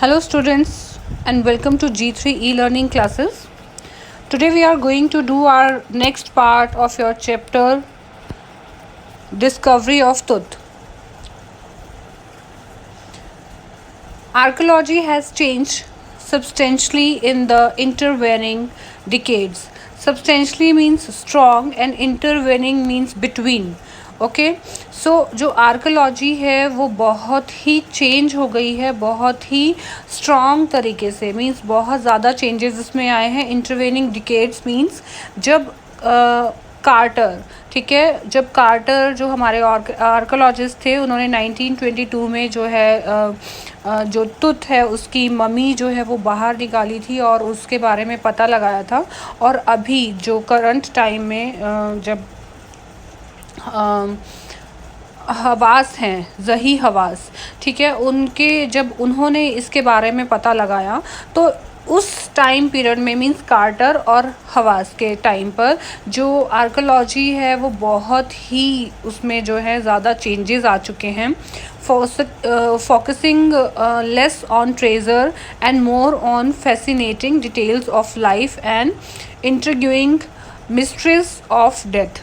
Hello students and welcome to G3 e-learning classes. Today we are going to do our next part of your chapter Discovery of Tooth. Archaeology has changed substantially in the intervening decades. Substantially means strong and intervening means between. Okay so जो archaeology है वो बहुत ही change हो गई है, बहुत ही strong तरीके से, मींस बहुत ज़्यादा चेंजेस इसमें आए हैं. इंटरवेनिंग डिकेड्स मींस जब कार्टर, ठीक है, जब कार्टर जो हमारे आर्कोलॉजिस्ट थे उन्होंने 1922 में जो है जो टूथ है उसकी मम्मी जो है वो बाहर निकाली थी और उसके बारे में पता लगाया था. और अभी जो करंट टाइम में जब हवास हैं, ज़ही हवास, ठीक है, उनके जब उन्होंने इसके बारे में पता लगाया तो उस टाइम पीरियड में मींस कार्टर और हवास के टाइम पर जो आर्कोलॉजी है वो बहुत ही उसमें जो है ज़्यादा चेंजेस आ चुके हैं. Focusing less on treasure and more on fascinating details of life and intriguing mysteries of death.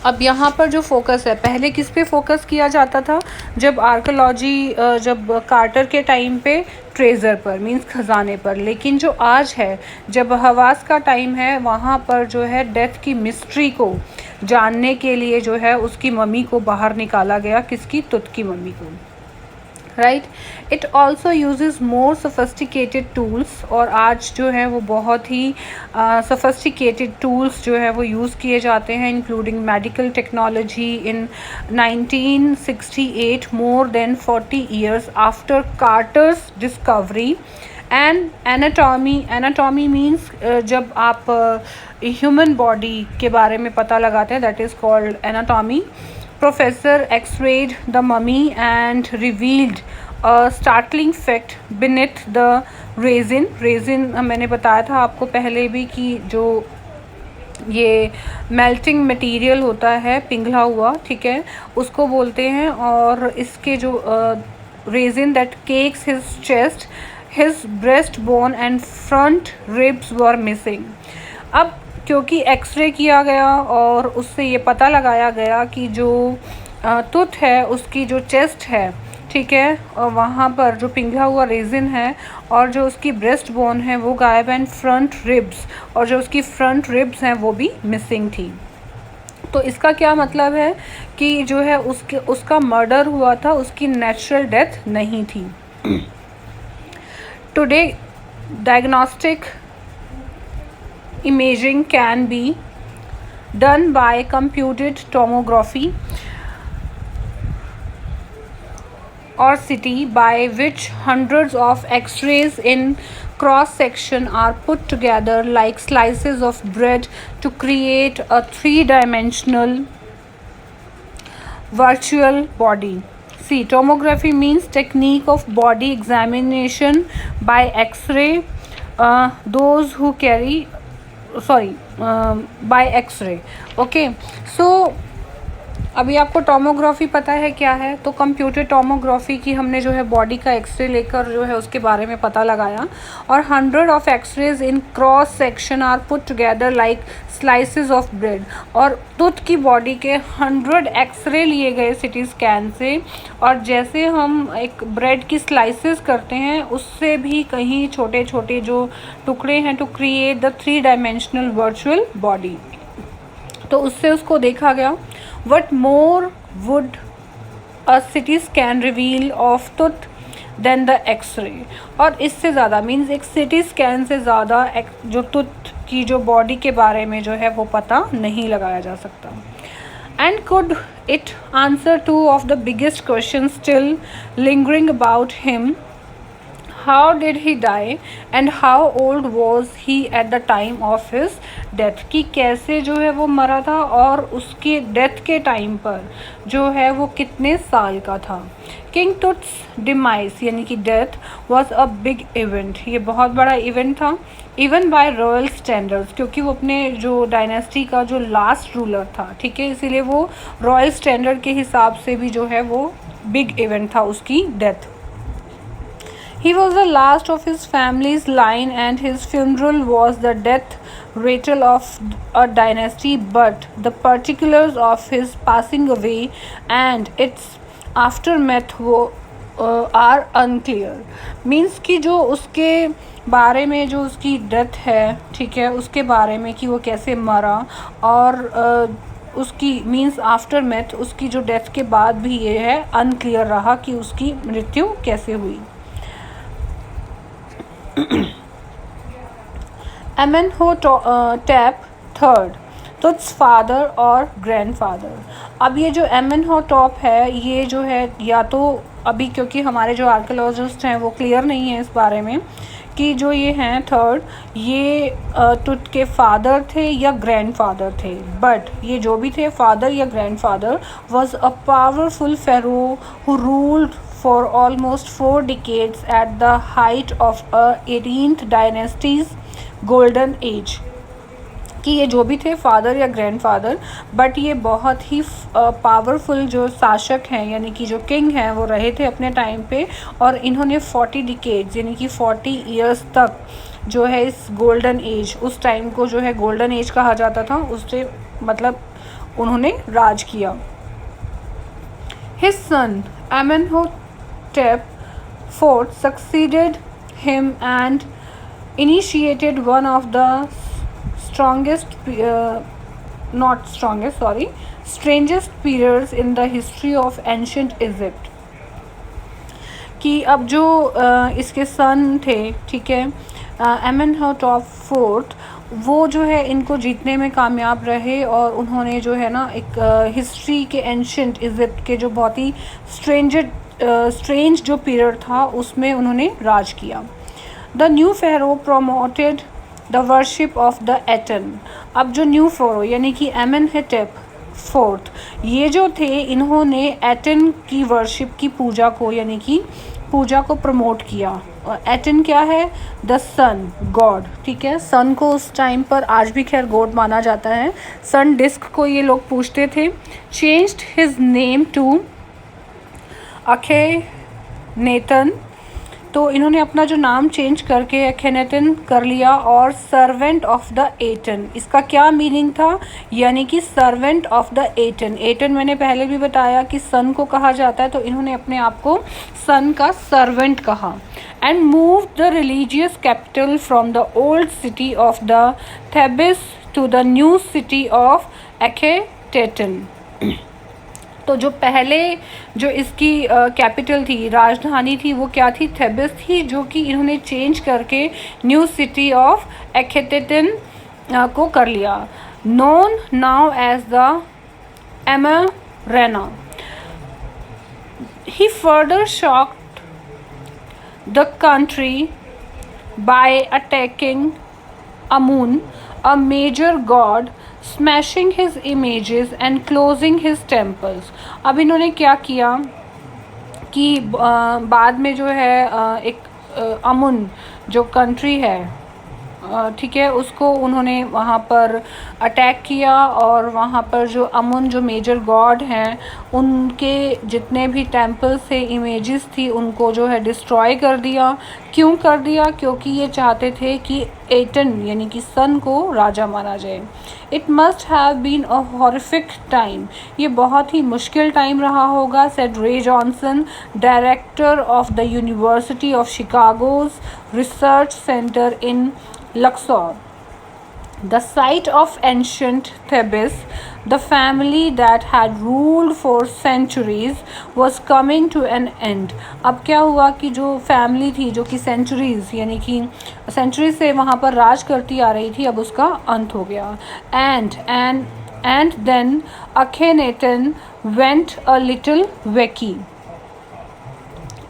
अब यहाँ पर जो फोकस है, पहले किस पे फोकस किया जाता था जब आर्कोलॉजी जब कार्टर के टाइम पे ट्रेजर पर मींस खजाने पर, लेकिन जो आज है जब हवास का टाइम है वहाँ पर जो है डेथ की मिस्ट्री को जानने के लिए जो है उसकी मम्मी को बाहर निकाला गया. किसकी? तुत की मम्मी को, right. It also uses more sophisticated tools, और आज जो है वो बहुत ही सोफिस्टिकेटेड टूल्स जो है वो यूज़ किए जाते हैं, including medical technology. In 1968, more than 40 years after कार्टर्स discovery, and anatomy means जब आप ह्यूमन बॉडी के बारे में पता लगाते हैं, that is called anatomy. Professor X-rayed the mummy and revealed a startling fact beneath the resin. Resin मैंने बताया था आपको पहले भी कि जो ये मेल्टिंग मटेरियल होता है, पिघला हुआ, ठीक है, उसको बोलते हैं. और इसके जो resin that cakes his chest, his breastbone and front ribs were missing. अब क्योंकि एक्सरे किया गया और उससे ये पता लगाया गया कि जो टूथ है उसकी जो चेस्ट है, ठीक है, और वहाँ पर जो पिघला हुआ रेजिन है और जो उसकी ब्रेस्ट बोन है वो गायब, एंड फ्रंट रिब्स, और जो उसकी फ्रंट रिब्स हैं वो भी मिसिंग थी. तो इसका क्या मतलब है कि जो है उसका मर्डर हुआ था, उसकी नेचुरल डेथ नहीं थी. Today diagnostic imaging can be done by computed tomography or CT, by which hundreds of x-rays in cross section are put together like slices of bread to create a three-dimensional virtual body. See, tomography means technique of body examination by x-ray. Those who carry by x-ray. Okay, so अभी आपको tomography पता है क्या है. तो computer tomography की हमने जो है बॉडी का एक्सरे लेकर जो है उसके बारे में पता लगाया, और 100 of x-rays in cross section are put together like slices of bread. और टूथ की बॉडी के 100 एक्सरे लिए गए सिटी स्कैन से, और जैसे हम एक ब्रेड की स्लाइसेस करते हैं उससे भी कहीं छोटे छोटे जो टुकड़े हैं, to create the 3-dimensional virtual body. तो उससे उसको देखा गया. What more would a CT scan reveal of tooth than the X-ray? और इससे ज़्यादा मीन्स एक CT स्कैन से ज़्यादा जो टूथ की जो बॉडी के बारे में जो है वो पता नहीं लगाया जा सकता. And could it answer two of the biggest questions still lingering about him? How did he die and how old was he at the time of his death? कि कैसे जो है वो मरा था और उसकी डेथ के टाइम पर जो है वो कितने साल का था. किंग टूथ्स डिमाइस यानी कि death was a big event. ये बहुत बड़ा इवेंट था, इवन बाय रॉयल स्टैंडर्ड्स, क्योंकि वो अपने जो डायनेस्टी का जो लास्ट रूलर था, ठीक है, इसीलिए वो रॉयल स्टैंडर्ड के हिसाब से भी जो है वो बिग इवेंट था उसकी death. He was the last of his family's line, and his funeral was the death rattle of a dynasty. But the particulars of his passing away and its aftermath are unclear. Means कि जो उसके बारे में जो उसकी death है, ठीक है, उसके बारे में कि वो कैसे मरा और उसकी मीन्स आफ्टर मैथ उसकी जो डेथ के बाद भी ये है अनक्लियर रहा कि उसकी मृत्यु कैसे हुई। एमेनहोटेप थर्ड, तुत्स फादर और ग्रैंडफादर। अब ये जो एमेनहोटेप है ये जो है या तो अभी क्योंकि हमारे जो आर्कियोलॉजिस्ट हैं वो क्लियर नहीं है इस बारे में कि जो ये हैं थर्ड ये तुत के फादर थे या ग्रैंडफादर थे, बट ये जो भी थे फादर या grandfather was a powerful pharaoh who ruled for almost 4 decades at the height of a 18th dynasty's golden age। कि ये जो भी थे फादर या ग्रैंडफादर, बट ये बहुत ही पावरफुल जो शासक हैं यानी कि जो किंग हैं वो रहे थे अपने टाइम पे, और इन्होंने 40 डिकेड्स यानी कि 40 इयर्स तक जो है इस गोल्डन एज, उस टाइम को जो है गोल्डन एज कहा जाता था, उससे मतलब उन्होंने राज किया। His son Amenhotep IV succeeded him and initiated one of the strangest periods in the history of ancient Egypt। कि अब जो इसके सन थे, ठीक है, एमेनहोटेप फोर्थ, वो जो है इनको जीतने में कामयाब रहे और उन्होंने जो है ना एक हिस्ट्री के एंशंट इजिप्ट के जो बहुत ही स्ट्रेंज जो पीरियड था उसमें उन्होंने राज किया। The new pharaoh promoted the worship of the Aten. अब जो न्यू फेरो यानी कि एमेनहोटेप फोर्थ ये जो थे इन्होंने एटन की वर्शिप की पूजा को यानी कि पूजा को प्रमोट किया। और एटन क्या है? द सन गॉड, ठीक है, सन को उस टाइम पर आज भी खैर गॉड माना जाता है। सन डिस्क को ये लोग पूछते थे। चेंज्ड हिज नेम टू अखेनेटन, तो इन्होंने अपना जो नाम चेंज करके अखेनेटन कर लिया। और सर्वेंट ऑफ द एटन, इसका क्या मीनिंग था? यानी कि servant of the Eton. Eton मैंने पहले भी बताया कि सन को कहा जाता है, तो इन्होंने अपने आप को सन का सर्वेंट कहा। And move the religious capital from the old city of the Thebes to the new city of Akhenaten. तो जो पहले जो इसकी कैपिटल थी, राजधानी थी, वो क्या थी? थेबिस थी, जो कि इन्होंने चेंज करके न्यू सिटी ऑफ अखेनेटन को कर लिया। Known now as the Amarna. He further shocked the country by attacking Amun, a major god, smashing his images and closing his temples। अब इन्होंने क्या किया कि बाद में जो है एक अमुन जो कंट्री है, ठीक है, उसको उन्होंने वहाँ पर अटैक किया और वहाँ पर जो अमुन जो मेजर गॉड हैं उनके जितने भी टेम्पल्स थे, इमेजेस थी, उनको जो है डिस्ट्रॉय कर दिया। क्यों कर दिया? क्योंकि ये चाहते थे कि एटन यानी कि सन को राजा माना जाए। It must have been a horrific time, ये बहुत ही मुश्किल टाइम रहा होगा, said Ray Johnson, director of the University of Chicago's research centre in Luxor। The site of ancient Thebes, the family that had ruled for centuries, was coming to an end। अब क्या हुआ कि जो family थी जो कि centuries यानी कि सेंचुरी से वहाँ पर राज करती आ रही थी, अब उसका अंत हो गया। And then Akhenaten went a little wacky।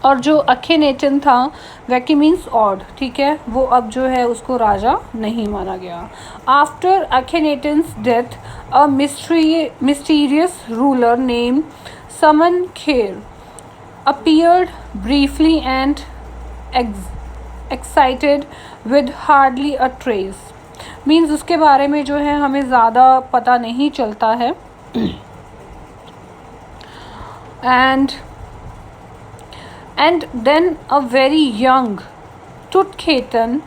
और जो अखेनेटन था, वैकी मीन्स ऑड, ठीक है, वो अब जो है उसको राजा नहीं माना गया। After Akhenaten's death a mysterious ruler named Smenkhkare appeared briefly and excited with hardly a trace. Means उसके बारे में जो है हमें ज़्यादा पता नहीं चलता है। And then a very young Tutankhaten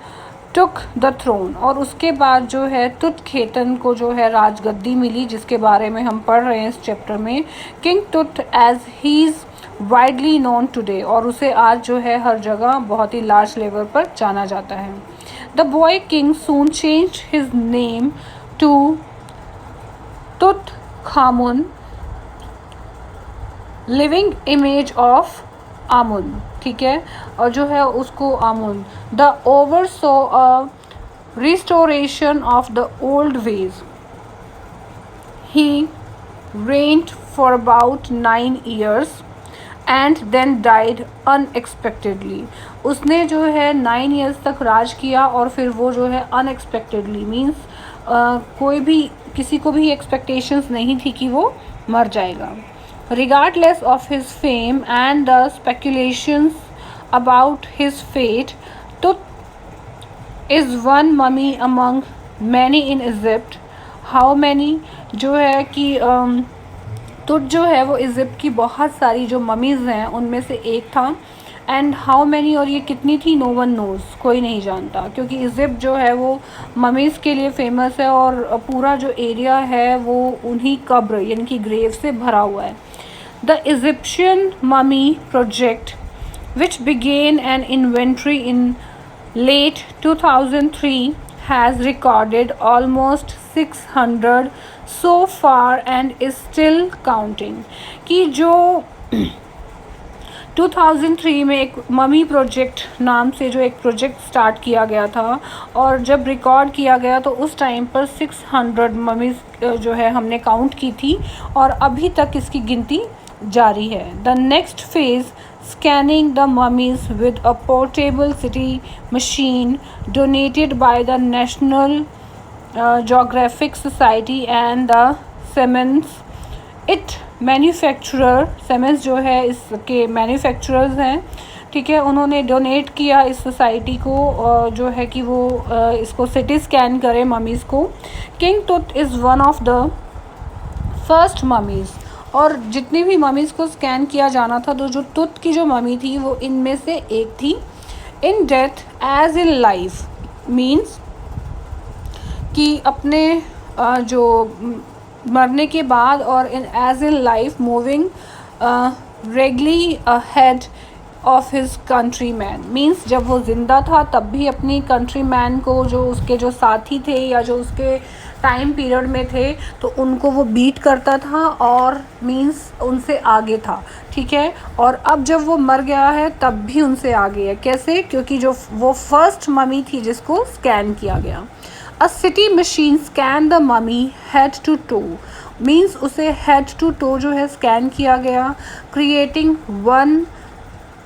took the throne, और उसके बाद जो है तुतखेतन को जो है राजगद्दी मिली, जिसके बारे में हम पढ़ रहे हैं इस चैप्टर में। King Tut as he is widely known today, और उसे आज जो है हर जगह बहुत ही लार्ज लेवल पर जाना जाता है। The boy king soon change his name to Tutankhamun, living image of Amun, ठीक है, और जो है उसको Amun. The oversaw a restoration of the old ways, he reigned for about 9 years and then died unexpectedly। उसने जो है 9 years तक राज किया और फिर वो जो है unexpectedly मीन्स कोई भी किसी को भी एक्सपेक्टेशंस नहीं थी कि वो मर जाएगा। Regardless of his fame and the speculations about his fate, Tut is one mummy among many in Egypt। How many जो है कि तुत जो है वो इजिप्ट की बहुत सारी जो ममीज़ हैं उनमें से एक था। एंड हाउ मैनी, और ये कितनी थी, नो वन नोज़, कोई नहीं जानता, क्योंकि इजिप्ट जो है वो ममीज़ के लिए फेमस है और पूरा जो एरिया है वो उन्हीं कब्र यानी कि ग्रेव से भरा हुआ है। The Egyptian mummy project which began an inventory in late 2003 has recorded almost 600 so far and is still counting। कि जो 2003 में एक ममी प्रोजेक्ट नाम से जो एक प्रोजेक्ट स्टार्ट किया गया था, और जब रिकॉर्ड किया गया तो उस टाइम पर 600 ममीज़ जो है हमने काउंट की थी और अभी तक इसकी गिनती जारी है। The next phase scanning the mummies with a portable CT machine donated by the National Geographic Society and the Siemens it manufacturer। Siemens जो है इसके मैन्युफैक्चरर्स हैं, ठीक है, उन्होंने डोनेट किया इस सोसाइटी को जो है कि वो इसको सिटी स्कैन करे ममीज़ को। King Tut is one of the first mummies, और जितनी भी ममीज़ को स्कैन किया जाना था तो जो तुत की जो ममी थी वो इनमें से एक थी। In death as in life means कि अपने जो मरने के बाद और in as in life moving regularly ahead of his countrymen, means जब वो ज़िंदा था तब भी अपनी कंट्री मैन को, जो उसके जो साथी थे या जो उसके टाइम पीरियड में थे, तो उनको वो बीट करता था और मींस उनसे आगे था, ठीक है। और अब जब वो मर गया है तब भी उनसे आगे है। कैसे? क्योंकि जो वो फर्स्ट ममी थी जिसको स्कैन किया गया। A CT machine scanned the mummy head to toe, means उसे हेड टू टो जो है स्कैन किया गया, creating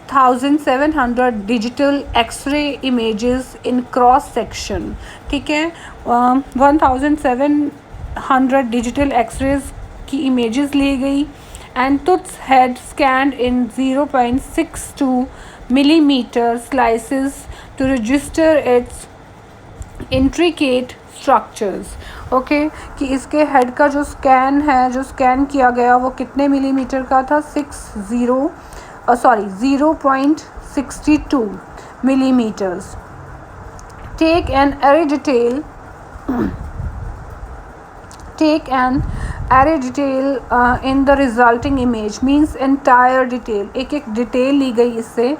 1700 digital x-ray images in cross section, ठीक है। 1700 डिजिटल एक्सरेज की इमेजेस ली गई। And Tut's head scanned in 0.62 millimetre slices to register its intricate structures. Okay, कि इसके हेड का जो स्कैन है, जो स्कैन किया गया वो कितने मिलीमीटर का था, 0.62 millimeters। Take an array detail in the resulting image, means entire detail, एक डिटेल ली गई इससे।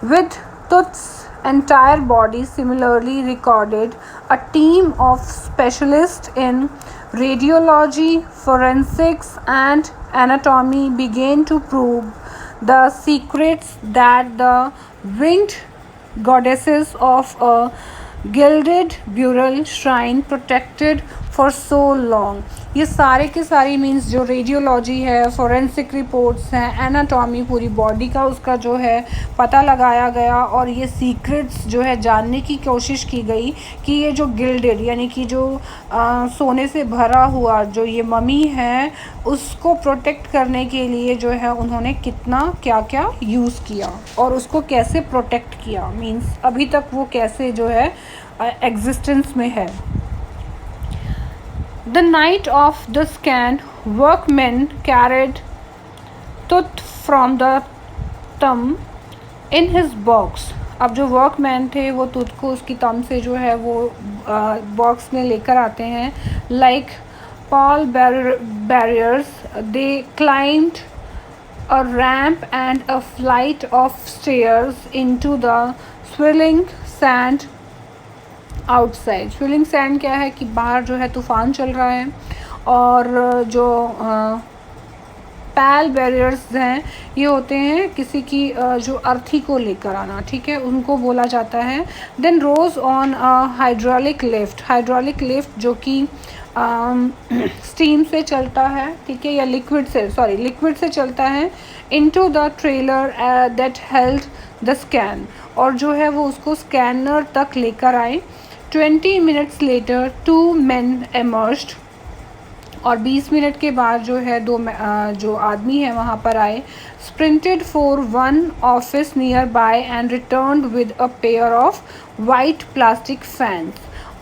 With Tut's entire body similarly recorded, a team of specialists in radiology, forensics and anatomy began to prove the secrets that the winged goddesses of a gilded burial shrine protected for so long। ये सारे के सारी means जो radiology है, forensic reports हैं, anatomy, पूरी body का उसका जो है पता लगाया गया और ये सीक्रेट्स जो है जानने की कोशिश की गई कि ये जो गिल्डेड यानी कि जो सोने से भरा हुआ जो ये ममी है उसको प्रोटेक्ट करने के लिए जो है उन्होंने कितना क्या क्या यूज़ किया और उसको कैसे प्रोटेक्ट किया, मीन्स अभी तक वो कैसे जो है एग्जिस्टेंस में है। The night of the scan, workmen carried Tut from the tomb in his box. अब जो वर्कमैन थे वो तुद को उसकी तम से जो है वो बॉक्स में लेकर आते हैं। Like Paul barriers they climbed a ramp and a flight of stairs into the swirling sand outside। swirling sand क्या है कि बाहर जो है तूफ़ान चल रहा है, और जो पैल बैरियर्स हैं ये होते हैं किसी की जो अर्थी को लेकर आना, ठीक है, उनको बोला जाता है। Then rose on hydraulic lift. Hydraulic lift जो कि स्टीम से चलता है, ठीक है, या लिक्विड से चलता है। Into the trailer that held the scan, और जो है वो उसको स्कैनर तक लेकर आए। 20 minutes लेटर 2 men emerged, और 20 मिनट के बाद जो है जो आदमी है वहाँ पर आए। Sprinted for one office nearby and returned with a pair of white plastic fans,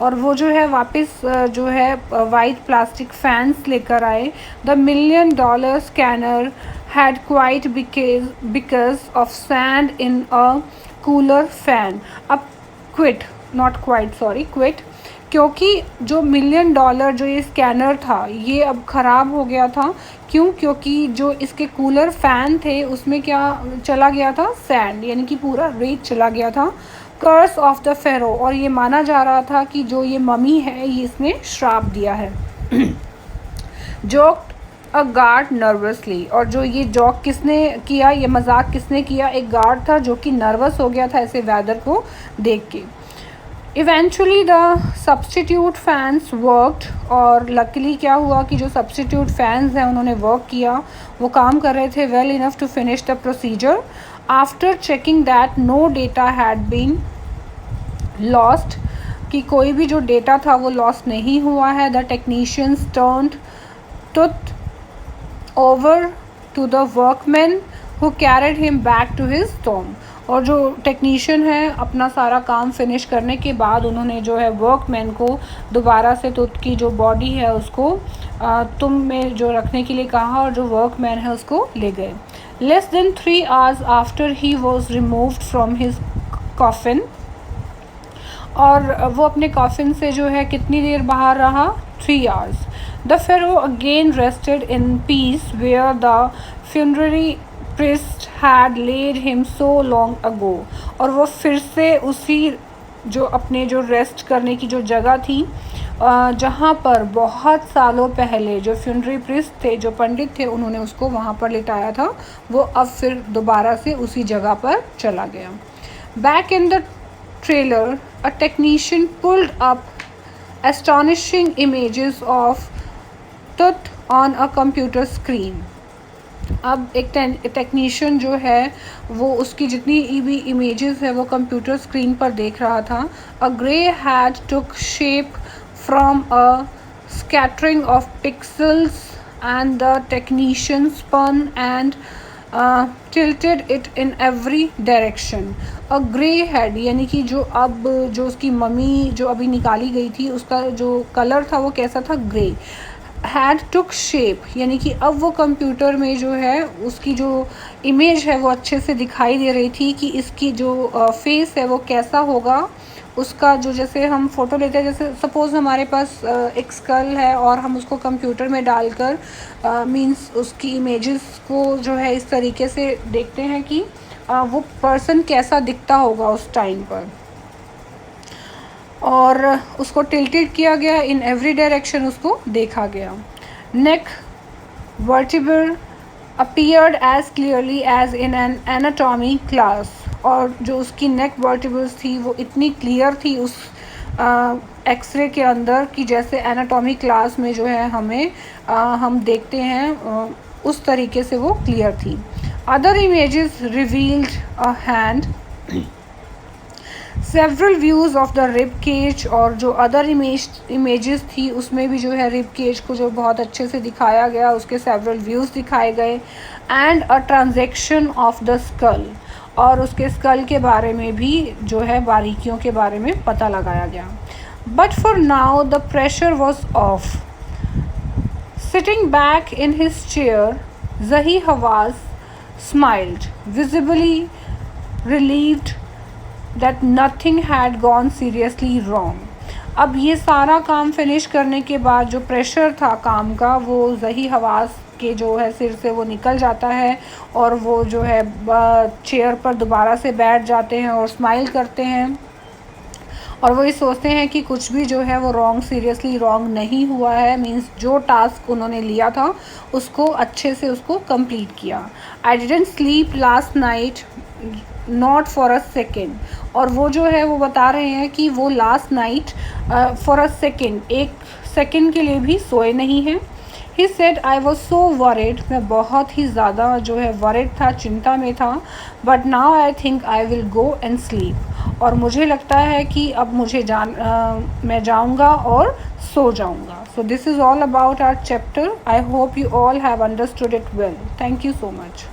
और वो जो है वापस जो है वाइट प्लास्टिक फैंस लेकर आए। The $1 million scanner had quite because of sand in a cooler fan. अब क्विट, क्योंकि जो $1 million जो ये स्कैनर था ये अब ख़राब हो गया था। क्यों? क्योंकि जो इसके कूलर फ़ैन थे उसमें क्या चला गया था, सैंड, यानी कि पूरा रेत चला गया था। कर्स ऑफ द फेरो, और ये माना जा रहा था कि जो ये मम्मी है ये इसने श्राप दिया है। जोक्ड अ गार्ड नर्वसली, और जो ये जॉक किसने किया, ये मजाक किसने किया, एक गार्ड था जो कि नर्वस हो गया था ऐसे वेदर को देख के। Eventually the substitute fans worked, और लकीली क्या हुआ कि जो सब्सटीट्यूट फैंस हैं उन्होंने वर्क किया, वो काम कर रहे थे well enough to finish the procedure. After checking that no data had been lost, कि कोई भी जो डेटा था वो लॉस्ट नहीं हुआ है। The technicians turned tooth over to the workman who carried him back to his tomb, और जो टेक्नीशियन है अपना सारा काम फिनिश करने के बाद उन्होंने जो है वर्कमैन को दोबारा से तुद की जो बॉडी है उसको तुम में जो रखने के लिए कहा, और जो वर्कमैन है उसको ले गए। Less than 3 hours after he was removed from his coffin, और वो अपने कॉफिन से जो है कितनी देर बाहर रहा, 3 hours। The pharaoh again rested in peace where the funerary priest had laid him so long ago, और वो फिर से उसी जो अपने जो रेस्ट करने की जो जगह थी जहाँ पर बहुत सालों पहले जो फ्यूनरी प्रिस्ट थे, जो पंडित थे, उन्होंने उसको वहाँ पर लिटाया था, वो अब फिर दोबारा से उसी जगह पर चला गया। Back in the trailer a technician pulled up astonishing images of टुथ on a computer screen. अब एक टेक्नीशियन जो है वो उसकी जितनी भी इमेजेस है वो कंप्यूटर स्क्रीन पर देख रहा था। A grey head took shape from a scattering of pixels and the technician spun and tilted it in every direction। A grey head, यानी कि जो अब जो उसकी मम्मी जो अभी निकाली गई थी उसका जो कलर था वो कैसा था, ग्रे। हैड टुक शेप, यानी कि अब वो कंप्यूटर में जो है उसकी जो इमेज है वो अच्छे से दिखाई दे रही थी कि इसकी जो फेस है वो कैसा होगा। उसका जो, जैसे हम फ़ोटो लेते हैं, जैसे सपोज़ हमारे पास एक स्कल है और हम उसको कंप्यूटर में डालकर मींस उसकी इमेजेस को जो है इस तरीके से देखते हैं कि वो पर्सन कैसा दिखता होगा उस टाइम पर, और उसको टिल्टेड किया गया इन एवरी डायरेक्शन, उसको देखा गया। Neck vertebrae appeared as clearly as in an anatomy class, और जो उसकी नेक वर्टिब्रेस थी वो इतनी क्लियर थी उस एक्सरे के अंदर कि जैसे एनाटॉमी क्लास में जो है हमें हम देखते हैं उस तरीके से वो क्लियर थी। Other images revealed a hand, several views of the rib cage, और जो अदर इमेजेस थी उसमें भी जो है रिब केज को जो बहुत अच्छे से दिखाया गया, उसके सेवरल व्यूज़ दिखाए गए। And a transaction of the skull, और उसके स्कल के बारे में भी जो है बारीकियों के बारे में पता लगाया गया। But for now the pressure was off. Sitting back in his chair Zahi Hawass smiled visibly relieved that nothing had gone seriously wrong. अब ये सारा काम फिनिश करने के बाद जो प्रेशर था काम का वो ज़ही हवास के जो है सिर से वो निकल जाता है और वो जो है चेयर पर दोबारा से बैठ जाते हैं और स्माइल करते हैं और वो ये सोचते हैं कि कुछ भी जो है वो रॉन्ग, सीरियसली रॉन्ग नहीं हुआ है। मींस जो टास्क उन्होंने लिया था उसको अच्छे से उसको कंप्लीट किया। I didn't sleep last night not for a second. और वो जो है वो बता रहे हैं कि वो last night for a second, एक सेकेंड के लिए भी सोए नहीं हैं। He said I was so worried, मैं बहुत ही ज़्यादा जो है वरिड था, चिंता में था। But now I think I will go and sleep, और मुझे लगता है कि अब मुझे मैं जाऊंगा और सो जाऊंगा। So this is all about our chapter. I hope you all have understood it well. Thank you so much.